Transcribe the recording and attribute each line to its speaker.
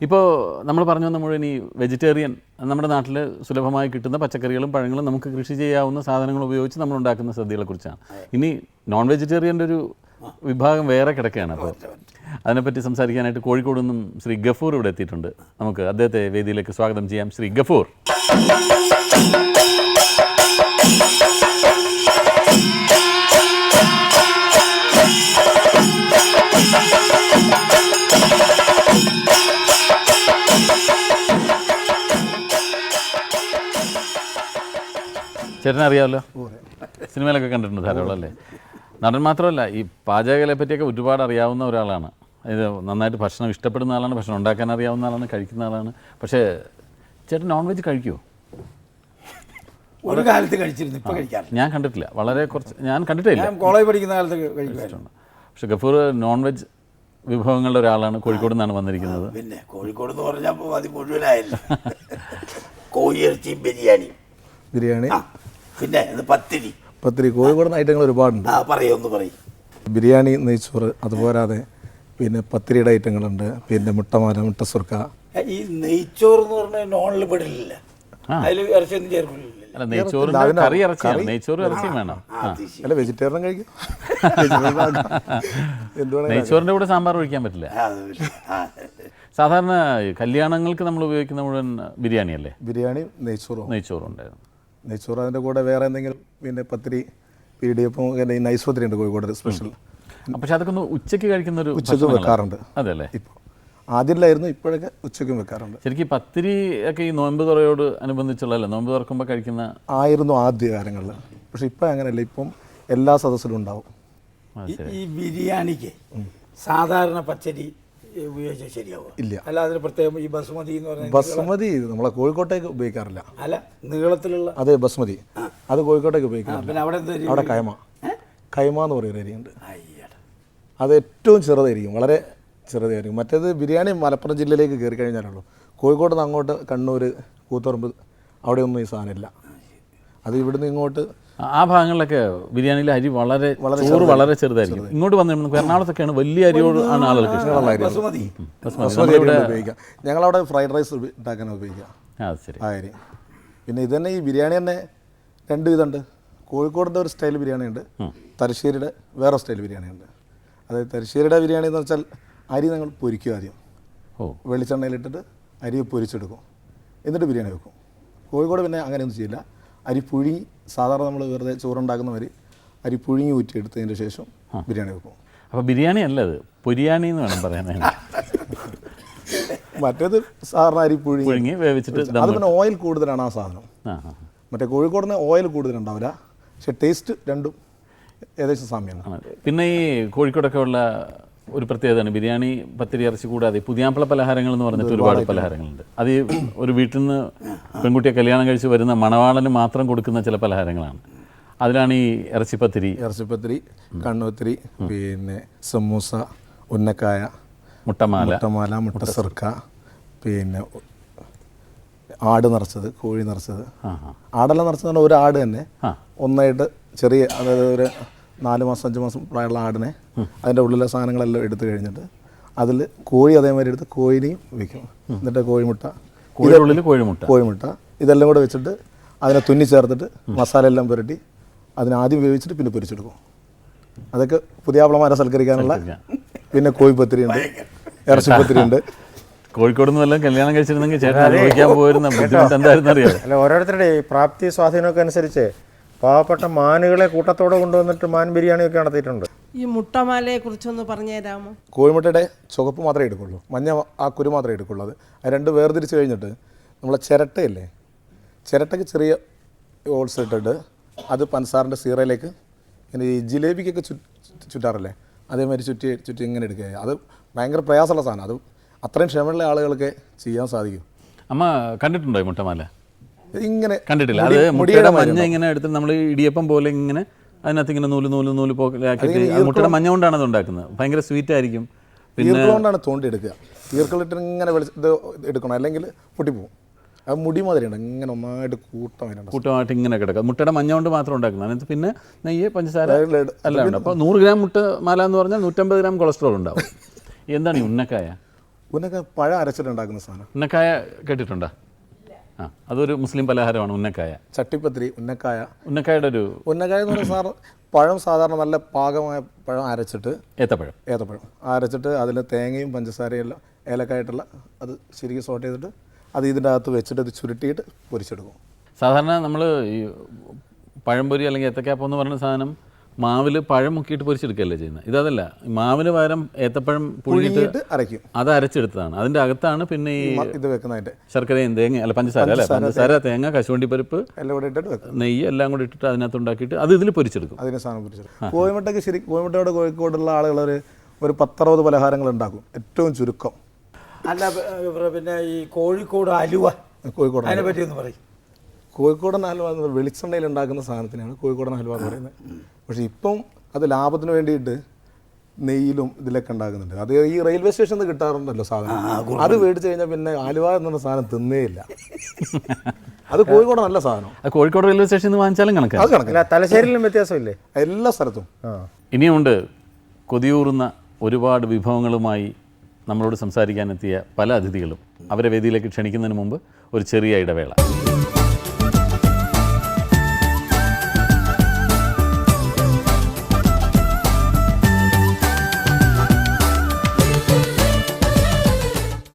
Speaker 1: ഇപ്പോൾ നമ്മൾ പറഞ്ഞു വന്ന മുഴുവൻ ഈ വെജിറ്റേറിയൻ നമ്മുടെ നാട്ടിൽ സുലഭമായി കിട്ടുന്ന പച്ചക്കറികളും പഴങ്ങളും നമുക്ക് കൃഷി ചെയ്യാവുന്ന സാധനങ്ങൾ ഉപയോഗിച്ച് നമ്മൾ ഉണ്ടാക്കുന്ന സദ്യകളെക്കുറിച്ചാണ്. ഇനി നോൺ വെജിറ്റേറിയൻ്റെ ഒരു വിഭാഗം വേറെ കിടക്കുകയാണ്. അപ്പോൾ അതിനെപ്പറ്റി സംസാരിക്കാനായിട്ട് കോഴിക്കോട് നിന്നും ശ്രീ ഗഫൂർ ഇവിടെ എത്തിയിട്ടുണ്ട്. നമുക്ക് അദ്ദേഹത്തെ വേദിയിലേക്ക് സ്വാഗതം ചെയ്യാം. ശ്രീ ഗഫൂർ. ചേട്ടനെ അറിയാമല്ലോ, സിനിമയിലൊക്കെ കണ്ടിട്ടുണ്ട് ധാരാളം അല്ലേ? നടൻ മാത്രമല്ല, ഈ പാചകകലയെ പറ്റിയൊക്കെ ഒരുപാട് അറിയാവുന്ന ഒരാളാണ്. ഇത് നന്നായിട്ട് ഭക്ഷണം ഇഷ്ടപ്പെടുന്ന ആളാണ്, ഭക്ഷണം ഉണ്ടാക്കാൻ അറിയാവുന്ന ആളാണ്, കഴിക്കുന്ന ആളാണ്. പക്ഷേ ചേട്ടൻ നോൺ വെജ് കഴിക്കുമോ?
Speaker 2: ഒരു കാലത്ത് കഴിച്ചിരുന്നു, ഇപ്പോൾ കഴിക്കാറില്ല.
Speaker 1: ഞാൻ കണ്ടിട്ടില്ല, വളരെ കുറച്ച്. ഞാൻ കണ്ടിട്ടില്ല,
Speaker 2: കോളേജ് പഠിക്കുന്ന കാലത്ത് കഴിക്കുമായിരുന്നു.
Speaker 1: പക്ഷേ ഗഫൂർ നോൺ വെജ് വിഭവങ്ങളുടെ ഒരാളാണ്. കോഴിക്കോട് നിന്നാണ് വന്നിരിക്കുന്നത്.
Speaker 2: പിന്നെ കോഴിക്കോട് എന്ന് പറഞ്ഞപ്പോൾ അത് മുഴുവനായില്ല. കോഴിയിറച്ചിയും ബിരിയാണി, പിന്നെ പത്തിരി
Speaker 3: കോഴിക്കോട് ഐറ്റങ്ങൾ ഒരുപാടുണ്ട്.
Speaker 2: പറയും.
Speaker 3: ബിരിയാണി, നെയ്ച്ചോറ്, അതുപോരാതെ പിന്നെ പത്തിരിയുടെ ഐറ്റങ്ങളുണ്ട്. പിന്നെ മുട്ടമാല, മുട്ടസുർക്ക.
Speaker 2: ഈ നെയ്ച്ചോറ് എന്ന് പറഞ്ഞാൽ നോണിൽ പെടില്ല, അതിൽ ഇറച്ചിയൊന്നും ചേർക്കില്ല.
Speaker 1: അല്ല, നെയ്ച്ചോറ് ഇറച്ചിയും വേണം.
Speaker 3: അല്ല, വെജിറ്റേറിയൻ കഴിക്കും.
Speaker 1: നെയ്ച്ചോറിൻ്റെ കൂടെ സാമ്പാർ ഒഴിക്കാൻ പറ്റില്ല. സാധാരണ കല്യാണങ്ങൾക്ക് നമ്മൾ ഉപയോഗിക്കുന്ന മുഴുവൻ ബിരിയാണി അല്ലേ?
Speaker 3: ബിരിയാണി, നെയ്ച്ചോറും
Speaker 1: ഉണ്ടായിരുന്നു.
Speaker 3: നെയ്ച്ചോറ്, അതിൻ്റെ കൂടെ വേറെ എന്തെങ്കിലും, പിന്നെ പത്തിരി, പീഡിയപ്പം, ഈ നൈസ് പത്തിരി ഉണ്ട് കോഴിക്കോട് സ്പെഷ്യൽ.
Speaker 1: പക്ഷെ അതൊക്കെ ഒന്ന് ഉച്ചയ്ക്ക് കഴിക്കുന്ന ഒരു
Speaker 3: ഉച്ചയ്ക്ക് വെക്കാറുണ്ട്.
Speaker 1: അതല്ലേ?
Speaker 3: ഇപ്പോൾ ആദ്യമില്ലായിരുന്നു, ഇപ്പോഴൊക്കെ ഉച്ചയ്ക്കും വെക്കാറുണ്ട്.
Speaker 1: ശരിക്കും പത്തിരി ഒക്കെ ഈ നോയമ്പ് തുറയോട് അനുബന്ധിച്ചുള്ളതല്ലേ? നോയമ്പ് തുറക്കുമ്പോൾ കഴിക്കുന്ന
Speaker 3: ആയിരുന്നു ആദ്യ കാലങ്ങളിൽ. പക്ഷെ ഇപ്പം അങ്ങനെയല്ല, ഇപ്പം എല്ലാ സദസ്സിലും ഉണ്ടാവും.
Speaker 2: ഈ ബിരിയാണിക്ക് സാധാരണ പച്ചരി ഉപയോഗിച്ചാൽ ശരിയാവും?
Speaker 3: ഇല്ല.
Speaker 2: അല്ല, അതിന് പ്രത്യേകം ഈ ബസുമതി എന്ന് പറഞ്ഞാൽ
Speaker 3: ബസുമതി നമ്മളെ കോഴിക്കോട്ടേക്ക് ഉപയോഗിക്കാറില്ല.
Speaker 2: അല്ല, നീളത്തിലുള്ള
Speaker 3: അതെ ബസുമതി, അത് കോഴിക്കോട്ടേക്ക് ഉപയോഗിക്കാറില്ല.
Speaker 2: പിന്നെ
Speaker 3: അവിടെ കൈമ എന്ന് പറയുന്ന അരിയുണ്ട്. അത് ഏറ്റവും ചെറുതായിരിക്കും, വളരെ ചെറുതായിരിക്കും. മറ്റേത് ബിരിയാണി മലപ്പുറം ജില്ലയിലേക്ക് കയറി കഴിഞ്ഞാലുള്ളൂ. കോഴിക്കോട് നിന്ന് അങ്ങോട്ട് കണ്ണൂർ, കൂത്തുപറമ്പ് അവിടെയൊന്നും ഈ സാധനമില്ല. അത് ഇവിടുന്ന് ഇങ്ങോട്ട്
Speaker 1: ആ ഭാഗങ്ങളിലൊക്കെ ബിരിയാണിയിലെ അരി വളരെ ചെറുതായിരിക്കും. ഇങ്ങോട്ട് വന്നു എറണാകുളത്തൊക്കെയാണ് വലിയ അരിയോട് ആണ് ആളുകൾക്ക്
Speaker 3: ഉപയോഗിക്കാം. ഞങ്ങളവിടെ ഫ്രൈഡ് റൈസ് ഉണ്ടാക്കാൻ ഉപയോഗിക്കാം ആ അരി. പിന്നെ ഇത് തന്നെ, ഈ ബിരിയാണി തന്നെ രണ്ട് വിധമുണ്ട്. കോഴിക്കോടിൻ്റെ ഒരു സ്റ്റൈൽ ബിരിയാണി ഉണ്ട്, തലശ്ശേരിയുടെ വേറെ സ്റ്റൈൽ ബിരിയാണി ഉണ്ട്. അതായത് തലശ്ശേരിയുടെ ബിരിയാണി എന്ന് വെച്ചാൽ അരി ഞങ്ങൾ പൊരിക്കും. ആദ്യം വെളിച്ചെണ്ണയിലിട്ടിട്ട് അരി പൊരിച്ചെടുക്കും, എന്നിട്ട് ബിരിയാണി വെക്കും. കോഴിക്കോട് പിന്നെ അങ്ങനെയൊന്നും ചെയ്യില്ല. അരി പുഴുങ്ങി, സാധാരണ നമ്മൾ വെറുതെ ചോറുണ്ടാക്കുന്ന മാതിരി അരി പുഴുങ്ങി ഊറ്റിയെടുത്തതിന് ശേഷം ബിരിയാണി വെക്കും.
Speaker 1: അപ്പോൾ ബിരിയാണി അല്ല, അത് പൊരിയാണി എന്ന് വേണം പറയാൻ.
Speaker 3: മറ്റേത് സാധാരണ അരി പുഴുങ്ങി
Speaker 1: വേവിച്ചിട്ട്,
Speaker 3: അത് പിന്നെ ഓയിൽ കൂടുതലാണ് ആ സാധനം. മറ്റേ കോഴിക്കോടിന് ഓയിൽ കൂടുതലുണ്ടാവില്ല, പക്ഷെ ടേസ്റ്റ് രണ്ടും ഏകദേശം സാമ്യമാണ്.
Speaker 1: പിന്നെ ഈ കോഴിക്കോടൊക്കെ ഉള്ള ഒരു പ്രത്യേകതയാണ് ബിരിയാണി, പത്തിരി, ഇറച്ചി കൂടാതെ പുതിയാപ്പിള പലഹാരങ്ങൾ എന്ന് പറഞ്ഞിട്ട് ഒരുപാട് പലഹാരങ്ങളുണ്ട്. അത് ഈ ഒരു വീട്ടിൽ നിന്ന് പെൺകുട്ടിയെ കല്യാണം കഴിച്ച് വരുന്ന മണവാളന് മാത്രം കൊടുക്കുന്ന ചില പലഹാരങ്ങളാണ്. അതിലാണ് ഈ ഇറച്ചിപ്പത്തിരി,
Speaker 3: കണ്ണുപത്തിരി, പിന്നെ സമൂസ, ഉന്നക്കായ, മുട്ടമാല, മുട്ടസുർക്ക, പിന്നെ ആട് നിറച്ചത്, കോഴി നിറച്ചത്. ആടെല്ലാം നിറച്ചത് പറഞ്ഞാൽ ഒരു ആട് തന്നെ ഒന്നായിട്ട് ചെറിയ, അതായത് ഒരു 4 മാസം 5 മാസം പ്രായമുള്ള ആടിനെ അതിൻ്റെ ഉള്ളിലെ സാധനങ്ങളെല്ലാം എടുത്തു കഴിഞ്ഞിട്ട് അതിൽ കോഴി അതേമാതിരി എടുത്ത് കോഴിനെയും വയ്ക്കും. എന്നിട്ട് കോഴിമുട്ട ഇതെല്ലാം കൂടെ വെച്ചിട്ട് അതിനെ തുന്നി ചേർത്തിട്ട് മസാല എല്ലാം പുരട്ടി അതിനെ ആദ്യം വേവിച്ചിട്ട് പിന്നെ പൊരിച്ചെടുക്കും. അതൊക്കെ പുതിയാപ്പിളമാരെ സൽക്കരിക്കാനുള്ള. പിന്നെ കോഴിപ്പത്തിരി ഉണ്ട്, ഇറച്ചിപ്പത്തിരി ഉണ്ട്.
Speaker 1: കോഴിക്കോട് നിന്ന് വല്ലതും കല്യാണം കഴിച്ചിരുന്നെങ്കിൽ ചേട്ടൻ അനുഭവിക്കാൻ പോയിരുന്ന ബുദ്ധിമുട്ട് എന്തായിരുന്നു അറിയാം?
Speaker 4: അല്ല, ഓരോരുത്തരുടെ പ്രാപ്തി സ്വാധീനമൊക്കെ അനുസരിച്ച് പാവപ്പെട്ട മാനുകളെ കൂട്ടത്തോടെ കൊണ്ടുവന്നിട്ട് മാൻ ബിരിയാണിയൊക്കെ നടത്തിയിട്ടുണ്ട്.
Speaker 5: ഈ മുട്ടമാലയെ കുറിച്ചൊന്ന് പറഞ്ഞു തരാമോ?
Speaker 3: കോഴിമുട്ടയുടെ ചുവപ്പ് മാത്രമേ എടുക്കുള്ളൂ, മഞ്ഞ ആ കുരു മാത്രമേ എടുക്കുള്ളൂ. അത് രണ്ട് വേർതിരിച്ച് കഴിഞ്ഞിട്ട് നമ്മളെ ചിരട്ടയില്ലേ, ചിരട്ടയ്ക്ക് ചെറിയ ഹോൾസ് ഇട്ടിട്ട് അത് പഞ്ചസാറിൻ്റെ സീറയിലേക്ക് ഇങ്ങനെ ഈ ജിലേബിക്കൊക്കെ ചുറ്റാറില്ലേ, അതേമാതിരി ചുറ്റി ഇങ്ങനെ എടുക്കുക. അത് ഭയങ്കര പ്രയാസമുള്ള സാധനം. അത് അത്രയും ക്ഷമയുള്ള ആളുകൾക്ക് ചെയ്യാൻ സാധിക്കും.
Speaker 1: അമ്മ കണ്ടിട്ടുണ്ടോ ഈ മുട്ടമാല?
Speaker 3: ഇങ്ങനെ
Speaker 1: കണ്ടിട്ടില്ല. അത് മുട്ടയുടെ മഞ്ഞ ഇങ്ങനെ എടുത്തിട്ട് നമ്മൾ ഇടിയപ്പം പോലെ ഇങ്ങനെ അതിനകത്ത് ഇങ്ങനെ നൂല് പോലാക്കിയിട്ട് മുട്ടയുടെ മഞ്ഞ കൊണ്ടാണ് അത് ഉണ്ടാക്കുന്നത്. ഭയങ്കര സ്വീറ്റ് ആയിരിക്കും.
Speaker 3: പിന്നെ കൊണ്ടാണ് തോണ്ടി എടുക്കുക. ഈർക്കളിട്ട് ഇങ്ങനെ ഇത് എടുക്കണം, അല്ലെങ്കിൽ പൊട്ടിപ്പോവും. അത് മുടി മാതിരിയുണ്ട്, ഇങ്ങനെ ഒന്നായിട്ട്
Speaker 1: കൂട്ടമായിട്ട് ഇങ്ങനെ കിടക്കുക. മുട്ടയുടെ മഞ്ഞ കൊണ്ട് മാത്രം ഉണ്ടാക്കുന്നത്. അതിനകത്ത് പിന്നെ നെയ്യ്, പഞ്ചസാര എല്ലാം ഉണ്ട്. അപ്പോൾ 100 ഗ്രാം മുട്ട മാല എന്ന് പറഞ്ഞാൽ 150 ഗ്രാം കൊളസ്ട്രോൾ ഉണ്ടാവും. എന്താണ് ഈ ഉന്നക്കായ?
Speaker 3: ഉന്നക്കായ പഴം അരച്ചിട്ടുണ്ടാക്കുന്ന സാധനം.
Speaker 1: ഉന്നക്കായ കേട്ടിട്ടുണ്ടോ? ആ, അതൊരു മുസ്ലിം പലഹാരമാണ് ഉന്നക്കായ.
Speaker 3: ചട്ടിപ്പത്തിരി, ഉന്നക്കായ.
Speaker 1: ഉന്നക്കായുടെ ഒരു
Speaker 3: ഉന്നക്കായ എന്ന് പറഞ്ഞാൽ പഴം സാധാരണ നല്ല പാകമായ പഴം അരച്ചിട്ട്,
Speaker 1: ഏത്തപ്പഴം
Speaker 3: അരച്ചിട്ട് അതിൽ തേങ്ങയും പഞ്ചസാരയും എല്ലാം ഏലക്കായിട്ടുള്ള അത് ശരിക്കും സോട്ട് ചെയ്തിട്ട് അത് ഇതിൻ്റെ അകത്ത് വെച്ചിട്ട് ഇത് ചുരുട്ടിയിട്ട് പൊരിച്ചെടുക്കും.
Speaker 1: സാധാരണ നമ്മൾ ഈ പഴംപൊരി അല്ലെങ്കിൽ ഏത്തക്കാപ്പം എന്ന് പറയുന്ന സാധനം മാവിൽ പഴം മുക്കിയിട്ട് പൊരിച്ചെടുക്കുകയല്ലേ ചെയ്യുന്നത്. ഇതല്ല, മാവിന് പകരം ഏത്തപ്പഴം പുഴുങ്ങിയിട്ട്
Speaker 3: അരയ്ക്കും.
Speaker 1: അത് അരച്ചെടുത്തതാണ്. അതിൻ്റെ അകത്താണ് പിന്നെ ഈ
Speaker 3: ഇത് വെക്കുന്നതിൻ്റെ
Speaker 1: ശർക്കരയും തേങ്ങ അല്ല പഞ്ചസാര, തേങ്ങ, കശുവണ്ടി പരിപ്പ്,
Speaker 3: എല്ലാം കൂടെ ഇട്ടിട്ട് വെക്കും.
Speaker 1: നെയ്യ് എല്ലാം കൂടി ഇട്ടിട്ട് അതിനകത്ത് ഉണ്ടാക്കിയിട്ട് അത് ഇതിൽ പൊരിച്ചെടുക്കും.
Speaker 3: അതിനെ സാധനം പൊരിച്ചെടുക്കും. കോയമ്പട്ടയ്ക്ക് കോയമ്പട്ടയോട് കോഴിക്കോടുള്ള ആളുകൾ ഒരു 10-60 പലഹാരങ്ങൾ ഉണ്ടാക്കും, ഏറ്റവും ചുരുക്കം.
Speaker 2: അല്ല പിന്നെ ഈ കോഴിക്കോട് അലുവ,
Speaker 3: കോഴിക്കോട്
Speaker 2: അതിനെ പറ്റി ഒന്ന് പറയും.
Speaker 3: കോഴിക്കോടൻ ഹൽവ എന്ന് വെളിച്ചെണ്ണയിൽ ഉണ്ടാക്കുന്ന സാധനത്തിനാണ് കോഴിക്കോടൻ ഹൽവ എന്ന് പറയുന്നത്. പക്ഷേ ഇപ്പം അത് ലാഭത്തിന് വേണ്ടിയിട്ട് നെയ്യിലും ഇതിലൊക്കെ ഉണ്ടാക്കുന്നുണ്ട്. അത് ഈ റെയിൽവേ സ്റ്റേഷനിൽ കിട്ടാറുണ്ടല്ലോ സാധനം. അത് മേടിച്ച് കഴിഞ്ഞാൽ പിന്നെ ആലുവ എന്ന സാധനം തിന്നേയില്ല. അത് കോഴിക്കോട് നല്ല സാധനം.
Speaker 1: കോഴിക്കോട് റെയിൽവേ സ്റ്റേഷനിൽ നിന്ന് വാങ്ങിച്ചാലും കണക്കാണ്.
Speaker 3: അത് കണക്കില്ല.
Speaker 4: തലശ്ശേരിയിലും വ്യത്യാസമില്ലേ?
Speaker 3: എല്ലാ സ്ഥലത്തും.
Speaker 1: ഇനിയുമുണ്ട് കൊതിയൂറുന്ന ഒരുപാട് വിഭവങ്ങളുമായി നമ്മളോട് സംസാരിക്കാനെത്തിയ പല അതിഥികളും. അവരെ വേദിയിലേക്ക് ക്ഷണിക്കുന്നതിന് മുമ്പ് ഒരു ചെറിയ ഇടവേള.